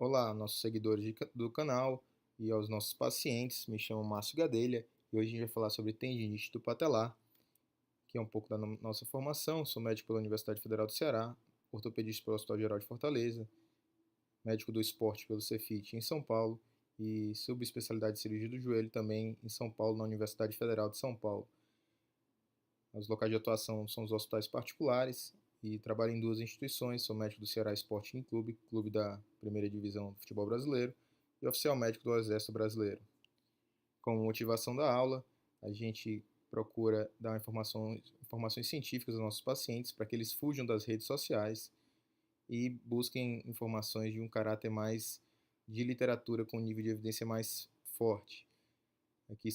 Olá, nossos seguidores do canal e aos nossos pacientes. Me chamo Márcio Gadelha e hoje a gente vai falar sobre tendinite do patelar, que é um pouco da nossa formação. Sou médico pela Universidade Federal do Ceará, ortopedista pelo Hospital Geral de Fortaleza, médico do esporte pelo Cefit em São Paulo e subespecialidade de cirurgia do joelho também em São Paulo, na Universidade Federal de São Paulo. Os locais de atuação são os hospitais particulares e trabalho em duas instituições. Sou médico do Ceará Sporting Clube, clube da primeira divisão do futebol brasileiro, e oficial médico do Exército Brasileiro. Como motivação da aula, a gente procura dar informações científicas aos nossos pacientes para que eles fujam das redes sociais e busquem informações de um caráter mais de literatura com um nível de evidência mais forte. Aqui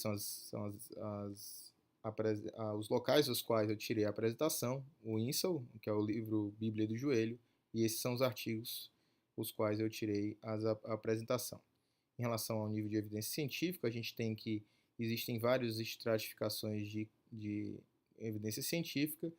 os locais dos quais eu tirei a apresentação, o INSAL, que é o livro Bíblia do Joelho, e esses são os artigos os quais eu tirei a apresentação. Em relação ao nível de evidência científica, a gente tem que existem várias estratificações de evidência científica.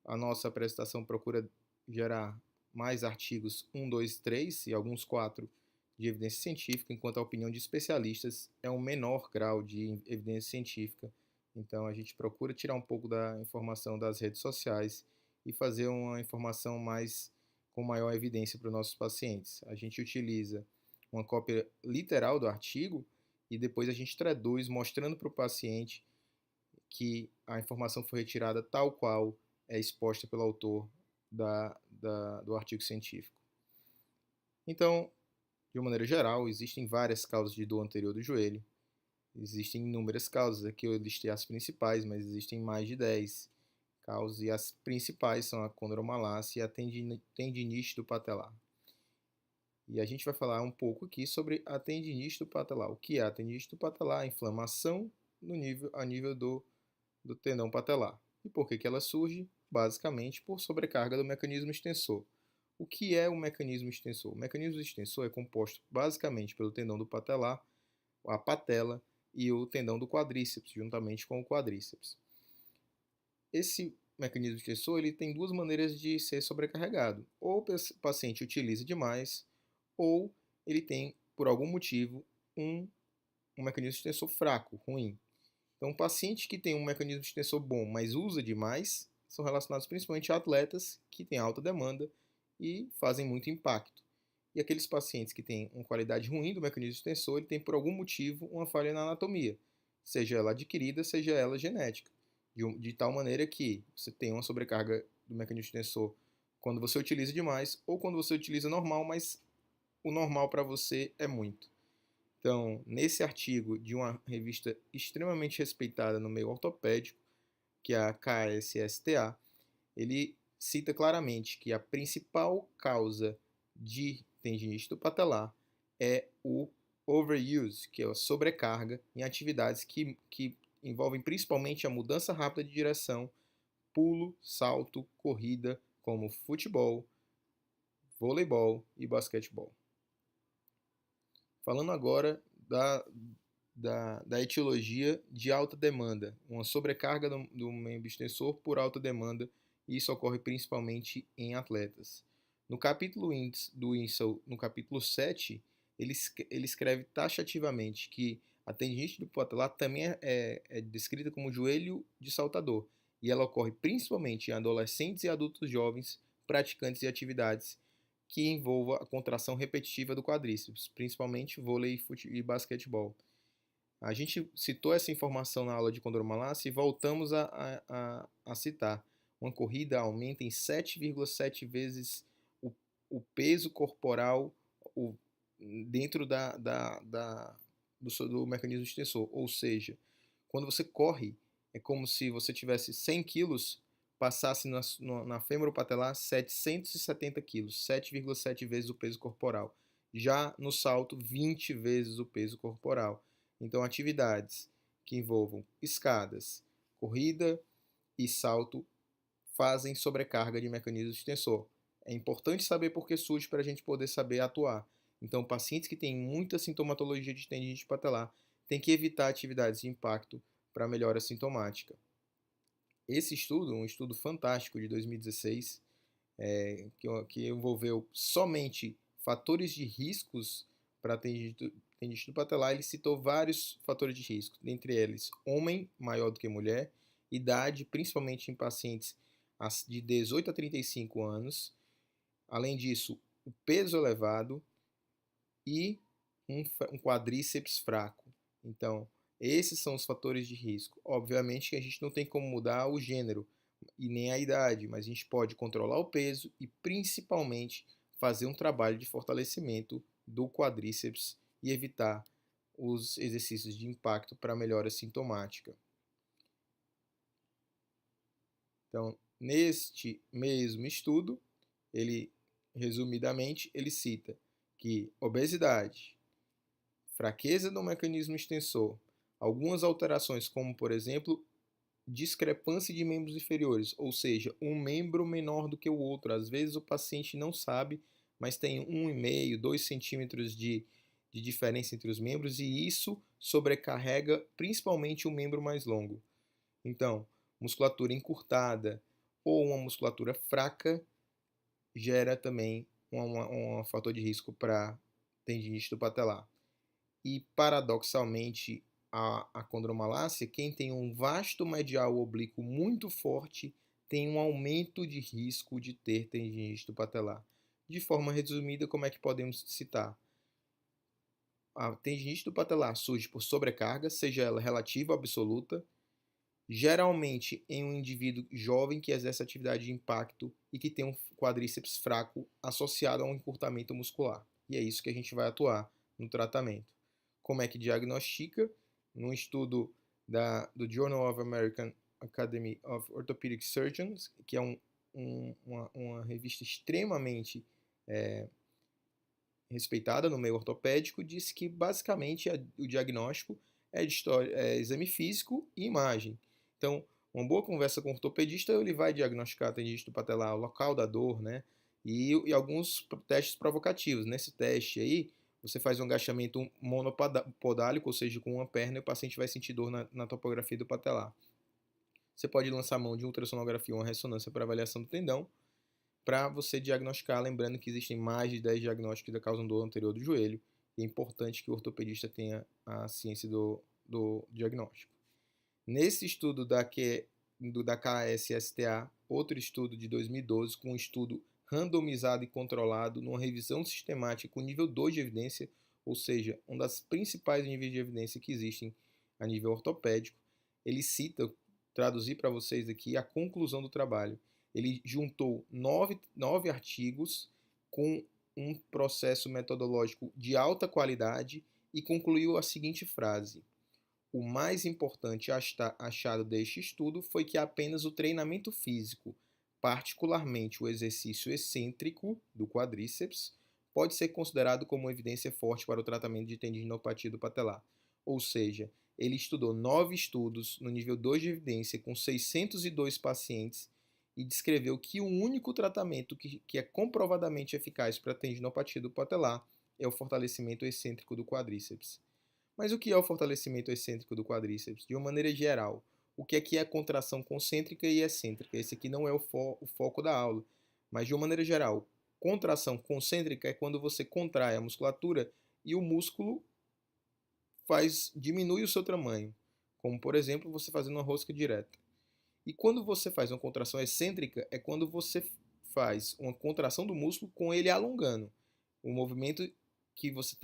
A nossa apresentação procura gerar mais artigos 1, 2, 3 e alguns 4 de evidência científica, enquanto a opinião de especialistas é um menor grau de evidência científica. Então a gente procura tirar um pouco da informação das redes sociais e fazer uma informação com maior evidência para os nossos pacientes. A gente utiliza uma cópia literal do artigo e depois a gente traduz mostrando para o paciente que a informação foi retirada tal qual é exposta pelo autor do artigo científico. Então, de uma maneira geral, existem várias causas de dor anterior do joelho. Existem inúmeras causas, aqui eu listei as principais, mas existem mais de 10 causas, e as principais são a condromalácia e a tendinite do patelar. E a gente vai falar um pouco aqui sobre a tendinite do patelar. O que é a tendinite do patelar? A inflamação a nível do tendão patelar. E por que ela surge? Basicamente por sobrecarga do mecanismo extensor. O que é o mecanismo extensor? O mecanismo extensor é composto basicamente pelo tendão do patelar, a patela e o tendão do quadríceps, juntamente com o quadríceps. Esse mecanismo extensor ele tem duas maneiras de ser sobrecarregado. Ou o paciente utiliza demais, ou ele tem, por algum motivo, um mecanismo extensor fraco, ruim. Então, pacientes que têm um mecanismo extensor bom, mas usa demais, são relacionados principalmente a atletas que têm alta demanda e fazem muito impacto. E aqueles pacientes que têm uma qualidade ruim do mecanismo extensor, ele tem por algum motivo uma falha na anatomia, seja ela adquirida, seja ela genética, de tal maneira que você tem uma sobrecarga do mecanismo extensor quando você utiliza demais ou quando você utiliza normal, mas o normal para você é muito. Então, nesse artigo de uma revista extremamente respeitada no meio ortopédico, que é a KSSTA, ele cita claramente que a principal causa de tendinite do patelar é o overuse, que é a sobrecarga em atividades que envolvem principalmente a mudança rápida de direção, pulo, salto, corrida, como futebol, voleibol e basquetebol. Falando agora da etiologia de alta demanda, uma sobrecarga do membro extensor por alta demanda, e isso ocorre principalmente em atletas. No capítulo do INSAL, no capítulo 7, ele escreve taxativamente que a tendinite do patelar também é descrita como joelho de saltador, e ela ocorre principalmente em adolescentes e adultos jovens praticantes de atividades que envolva a contração repetitiva do quadríceps, principalmente vôlei e basquetebol. A gente citou essa informação na aula de condromalácia e voltamos a citar. Uma corrida aumenta em 7,7 vezes o peso corporal dentro do mecanismo extensor. Ou seja, quando você corre, é como se você tivesse 100 quilos, passasse na femoropatelar 770 quilos, 7,7 vezes o peso corporal. Já no salto, 20 vezes o peso corporal. Então, atividades que envolvam escadas, corrida e salto fazem sobrecarga de mecanismo extensor. É importante saber por que surge para a gente poder saber atuar. Então, pacientes que têm muita sintomatologia de tendinite patelar têm que evitar atividades de impacto para melhora sintomática. Esse estudo, um estudo fantástico de 2016, que envolveu somente fatores de riscos para tendinite patelar, ele citou vários fatores de risco, dentre eles homem maior do que mulher, idade, principalmente em pacientes de 18 a 35 anos, além disso, o peso elevado e um quadríceps fraco. Então, esses são os fatores de risco. Obviamente que a gente não tem como mudar o gênero e nem a idade, mas a gente pode controlar o peso e principalmente fazer um trabalho de fortalecimento do quadríceps e evitar os exercícios de impacto para melhora sintomática. Então, neste mesmo estudo, resumidamente, ele cita que obesidade, fraqueza do mecanismo extensor, algumas alterações como, por exemplo, discrepância de membros inferiores, ou seja, um membro menor do que o outro. Às vezes o paciente não sabe, mas tem 1,5, 2 centímetros de diferença entre os membros e isso sobrecarrega principalmente o membro mais longo. Então, musculatura encurtada ou uma musculatura fraca gera também um fator de risco para tendinite do patelar. E, paradoxalmente, a condromalácia, quem tem um vasto medial oblíquo muito forte, tem um aumento de risco de ter tendinite do patelar. De forma resumida, como é que podemos citar? A tendinite do patelar surge por sobrecarga, seja ela relativa ou absoluta, geralmente em um indivíduo jovem que exerce atividade de impacto e que tem um quadríceps fraco associado a um encurtamento muscular. E é isso que a gente vai atuar no tratamento. Como é que diagnostica? Num estudo do Journal of American Academy of Orthopedic Surgeons, que é uma revista extremamente respeitada no meio ortopédico, disse que basicamente o diagnóstico é exame físico e imagem. Então, uma boa conversa com o ortopedista, ele vai diagnosticar a tendinite do patelar, o local da dor, né? E alguns testes provocativos. Nesse teste aí, você faz um agachamento monopodálico, ou seja, com uma perna, e o paciente vai sentir dor na topografia do patelar. Você pode lançar mão de ultrassonografia ou uma ressonância para avaliação do tendão, para você diagnosticar, lembrando que existem mais de 10 diagnósticos da causa dor anterior do joelho, e é importante que o ortopedista tenha a ciência do diagnóstico. Nesse estudo da KSSTA, outro estudo de 2012, com um estudo randomizado e controlado, numa revisão sistemática com nível 2 de evidência, ou seja, um dos principais níveis de evidência que existem a nível ortopédico, ele cita, traduzir para vocês aqui, a conclusão do trabalho. Ele juntou 9 artigos com um processo metodológico de alta qualidade e concluiu a seguinte frase: o mais importante achado deste estudo foi que apenas o treinamento físico, particularmente o exercício excêntrico do quadríceps, pode ser considerado como evidência forte para o tratamento de tendinopatia do patelar. Ou seja, ele estudou 9 estudos no nível 2 de evidência com 602 pacientes e descreveu que o único tratamento que é comprovadamente eficaz para a tendinopatia do patelar é o fortalecimento excêntrico do quadríceps. Mas o que é o fortalecimento excêntrico do quadríceps? De uma maneira geral, o que é contração concêntrica e excêntrica? Esse aqui não é o foco da aula, mas de uma maneira geral, contração concêntrica é quando você contrai a musculatura e o músculo diminui o seu tamanho, como por exemplo você fazendo uma rosca direta. E quando você faz uma contração excêntrica é quando você faz uma contração do músculo com ele alongando. O movimento que você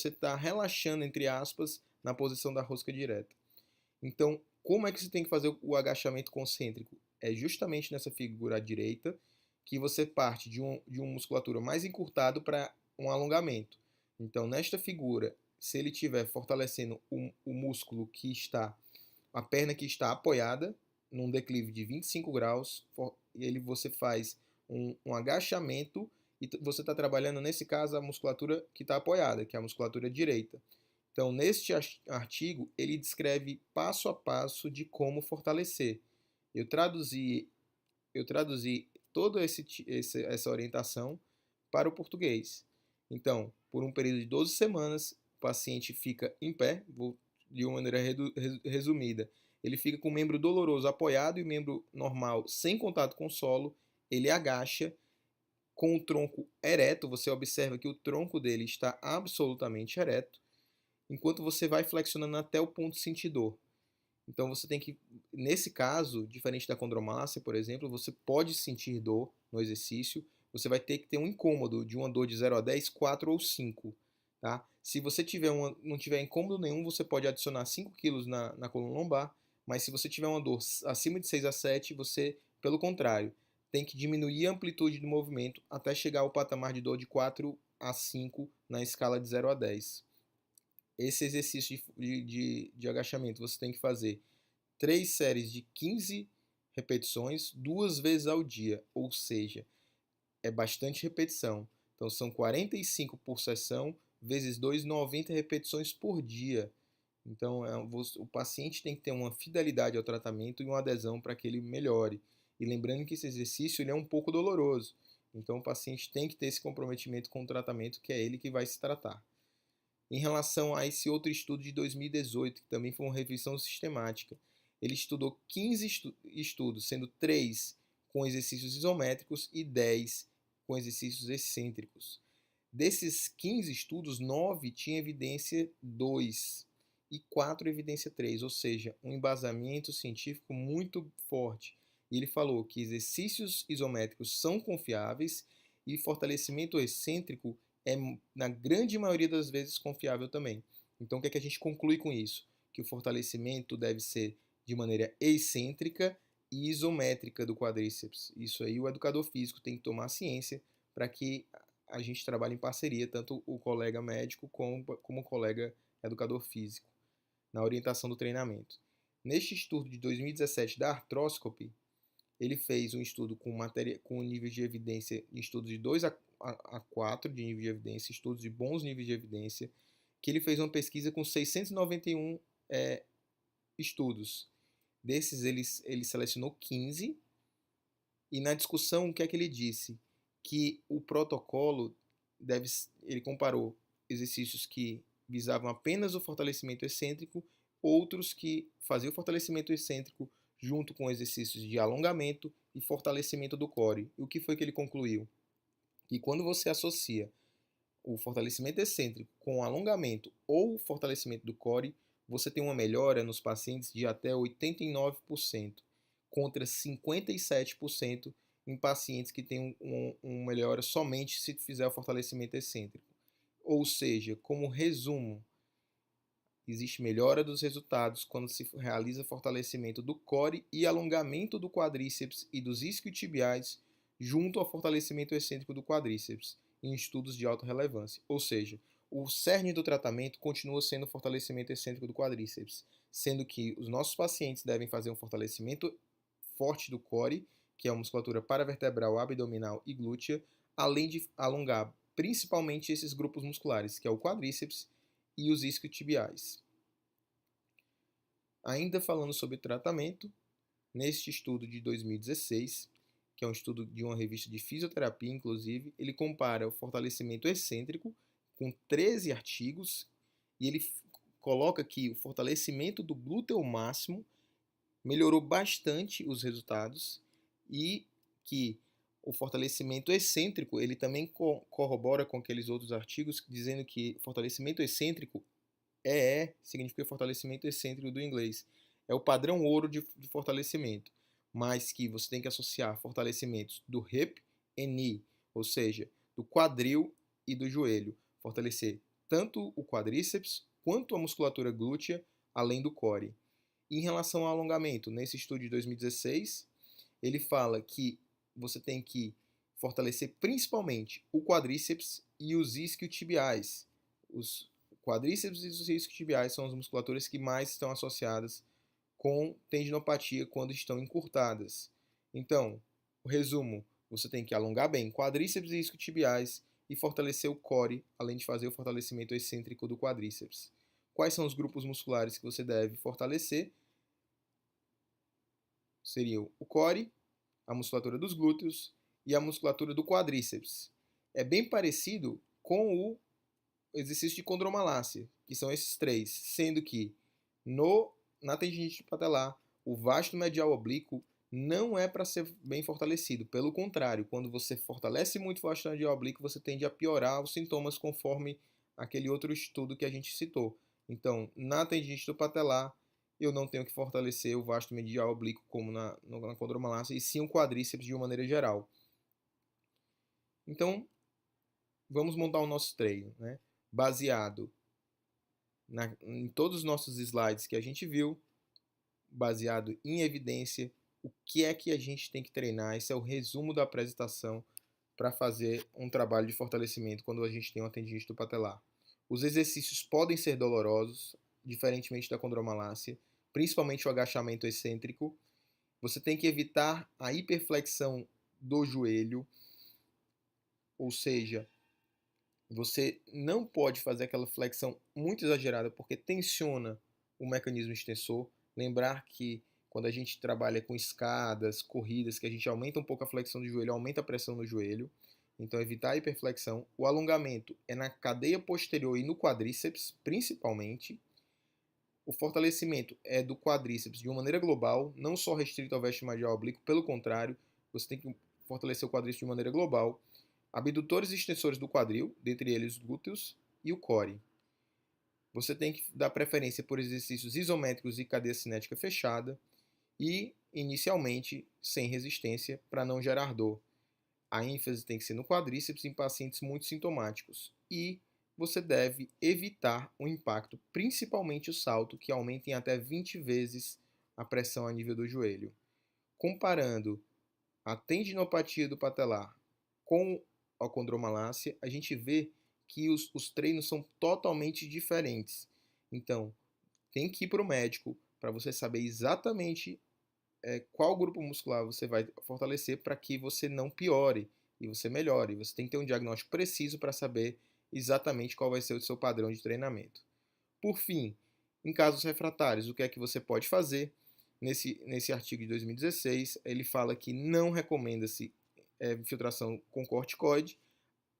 está relaxando, entre aspas, na posição da rosca direta. Então, como é que você tem que fazer o agachamento concêntrico? É justamente nessa figura à direita que você parte de uma musculatura mais encurtado para um alongamento. Então, nesta figura, se ele estiver fortalecendo o músculo que está, a perna que está apoiada, num declive de 25 graus, você faz um agachamento e você está trabalhando, nesse caso, a musculatura que está apoiada, que é a musculatura direita. Então, neste artigo, ele descreve passo a passo de como fortalecer. Eu traduzi toda essa orientação para o português. Então, por um período de 12 semanas, o paciente fica em pé, de uma maneira resumida. Ele fica com o membro doloroso apoiado e o membro normal sem contato com o solo. Ele agacha com o tronco ereto, você observa que o tronco dele está absolutamente ereto, enquanto você vai flexionando até o ponto sentir dor. Então você tem que, nesse caso, diferente da condromalácia, por exemplo, você pode sentir dor no exercício, você vai ter que ter um incômodo de uma dor de 0 a 10, 4 ou 5. Tá? Se você não tiver incômodo nenhum, você pode adicionar 5 quilos na coluna lombar, mas se você tiver uma dor acima de 6 a 7, você, pelo contrário, tem que diminuir a amplitude do movimento até chegar ao patamar de dor de 4 a 5 na escala de 0 a 10. Esse exercício de agachamento você tem que fazer 3 séries de 15 repetições 2 vezes ao dia, ou seja, é bastante repetição. Então são 45 por sessão, vezes 2, 90 repetições por dia. Então o paciente tem que ter uma fidelidade ao tratamento e uma adesão para que ele melhore. E lembrando que esse exercício ele é um pouco doloroso. Então o paciente tem que ter esse comprometimento com o tratamento, que é ele que vai se tratar. Em relação a esse outro estudo de 2018, que também foi uma revisão sistemática, ele estudou 15 estudos, sendo 3 com exercícios isométricos e 10 com exercícios excêntricos. Desses 15 estudos, 9 tinham evidência 2 e 4 evidência 3, ou seja, um embasamento científico muito forte. E ele falou que exercícios isométricos são confiáveis e fortalecimento excêntrico é, na grande maioria das vezes, confiável também. Então, o que é que a gente conclui com isso? Que o fortalecimento deve ser de maneira excêntrica e isométrica do quadríceps. Isso aí o educador físico tem que tomar ciência para que a gente trabalhe em parceria, tanto o colega médico como o colega educador físico, na orientação do treinamento. Neste estudo de 2017 da Arthroscopy, ele fez um estudo com níveis de evidência, estudos de 2 a 4 de nível de evidência, estudos de bons níveis de evidência, que ele fez uma pesquisa com 691 estudos. Desses, ele selecionou 15, e na discussão, o que é que ele disse? Que o protocolo ele comparou exercícios que visavam apenas o fortalecimento excêntrico, outros que faziam o fortalecimento excêntrico junto com exercícios de alongamento e fortalecimento do core. E o que foi que ele concluiu? Que quando você associa o fortalecimento excêntrico com o alongamento ou o fortalecimento do core, você tem uma melhora nos pacientes de até 89%, contra 57% em pacientes que têm uma melhora somente se fizer o fortalecimento excêntrico. Ou seja, como resumo, existe melhora dos resultados quando se realiza fortalecimento do core e alongamento do quadríceps e dos isquiotibiais junto ao fortalecimento excêntrico do quadríceps em estudos de alta relevância. Ou seja, o cerne do tratamento continua sendo o fortalecimento excêntrico do quadríceps, sendo que os nossos pacientes devem fazer um fortalecimento forte do core, que é a musculatura paravertebral, abdominal e glútea, além de alongar principalmente esses grupos musculares, que é o quadríceps e os isquiotibiais. Ainda falando sobre tratamento, neste estudo de 2016, que é um estudo de uma revista de fisioterapia, inclusive, ele compara o fortalecimento excêntrico com 13 artigos e ele coloca que o fortalecimento do glúteo máximo melhorou bastante os resultados e que o fortalecimento excêntrico ele também corrobora com aqueles outros artigos dizendo que fortalecimento excêntrico significa fortalecimento excêntrico do inglês. É o padrão ouro de fortalecimento, mas que você tem que associar fortalecimentos do hip e knee, ou seja, do quadril e do joelho. Fortalecer tanto o quadríceps quanto a musculatura glútea, além do core. E em relação ao alongamento, nesse estudo de 2016, ele fala que você tem que fortalecer principalmente o quadríceps e os isquiotibiais. Os quadríceps e os isquiotibiais são as musculaturas que mais estão associadas com tendinopatia quando estão encurtadas. Então, o resumo, você tem que alongar bem quadríceps e isquiotibiais e fortalecer o core, além de fazer o fortalecimento excêntrico do quadríceps. Quais são os grupos musculares que você deve fortalecer? Seriam o core, a musculatura dos glúteos e a musculatura do quadríceps. É bem parecido com o exercício de condromalácia, que são esses três, sendo que na tendinite patelar, o vasto medial oblíquo não é para ser bem fortalecido. Pelo contrário, quando você fortalece muito o vasto oblíquo, você tende a piorar os sintomas conforme aquele outro estudo que a gente citou. Então, na tendinite do patelar, eu não tenho que fortalecer o vasto medial oblíquo como na condromalácia, e sim o quadríceps de uma maneira geral. Então, vamos montar o nosso treino, né? Baseado em todos os nossos slides que a gente viu, baseado em evidência, o que é que a gente tem que treinar. Esse é o resumo da apresentação para fazer um trabalho de fortalecimento quando a gente tem uma tendinite do patelar. Os exercícios podem ser dolorosos, diferentemente da condromalácia, principalmente o agachamento excêntrico. Você tem que evitar a hiperflexão do joelho, ou seja, você não pode fazer aquela flexão muito exagerada porque tensiona o mecanismo extensor. Lembrar que quando a gente trabalha com escadas, corridas, que a gente aumenta um pouco a flexão do joelho, aumenta a pressão no joelho. Então, evitar a hiperflexão. O alongamento é na cadeia posterior e no quadríceps, principalmente. O fortalecimento é do quadríceps de uma maneira global, não só restrito ao vestibular oblíquo, pelo contrário, você tem que fortalecer o quadríceps de maneira global. Abdutores e extensores do quadril, dentre eles os glúteos e o core. Você tem que dar preferência por exercícios isométricos e cadeia cinética fechada e, inicialmente, sem resistência para não gerar dor. A ênfase tem que ser no quadríceps em pacientes muito sintomáticos. E você deve evitar o impacto, principalmente o salto, que aumenta em até 20 vezes a pressão a nível do joelho. Comparando a tendinopatia do patelar com a condromalácia, a gente vê que os treinos são totalmente diferentes. Então, tem que ir para o médico para você saber exatamente qual grupo muscular você vai fortalecer para que você não piore e você melhore. Você tem que ter um diagnóstico preciso para saber exatamente qual vai ser o seu padrão de treinamento. Por fim, em casos refratários, o que é que você pode fazer? Nesse artigo de 2016, ele fala que não recomenda-se infiltração com corticoide,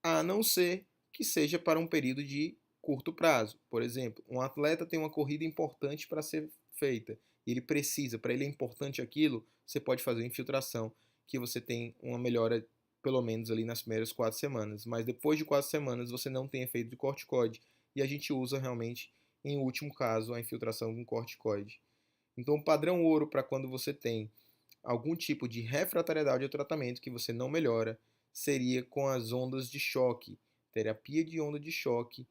a não ser que seja para um período de curto prazo. Por exemplo, um atleta tem uma corrida importante para ser feita, e ele precisa, para ele é importante aquilo, você pode fazer infiltração, que você tem uma melhora pelo menos ali nas primeiras 4 semanas, mas depois de 4 semanas você não tem efeito de corticoide, e a gente usa realmente, em último caso, a infiltração com corticoide. Então, o padrão ouro para quando você tem algum tipo de refratariedade ao tratamento que você não melhora seria com as ondas de choque. Terapia de onda de choque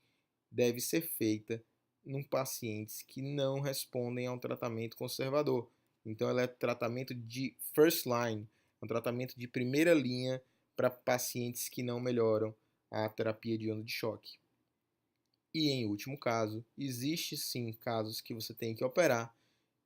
deve ser feita em pacientes que não respondem a um tratamento conservador. Então, ela é tratamento de first line, um tratamento de primeira linha para pacientes que não melhoram a terapia de onda de choque. E em último caso, existe sim casos que você tem que operar,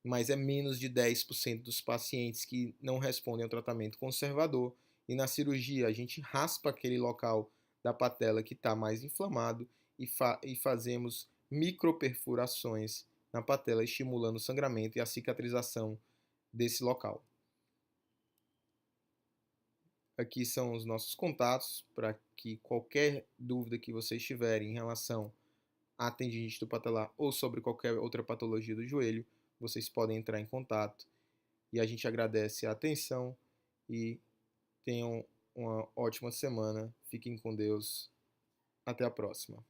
mas é menos de 10% dos pacientes que não respondem ao tratamento conservador. E na cirurgia, a gente raspa aquele local da patela que está mais inflamado e fazemos microperfurações na patela, estimulando o sangramento e a cicatrização desse local. Aqui são os nossos contatos para que qualquer dúvida que vocês tiverem em relação à tendinite do patelar ou sobre qualquer outra patologia do joelho, vocês podem entrar em contato. E a gente agradece a atenção e tenham uma ótima semana. Fiquem com Deus. Até a próxima.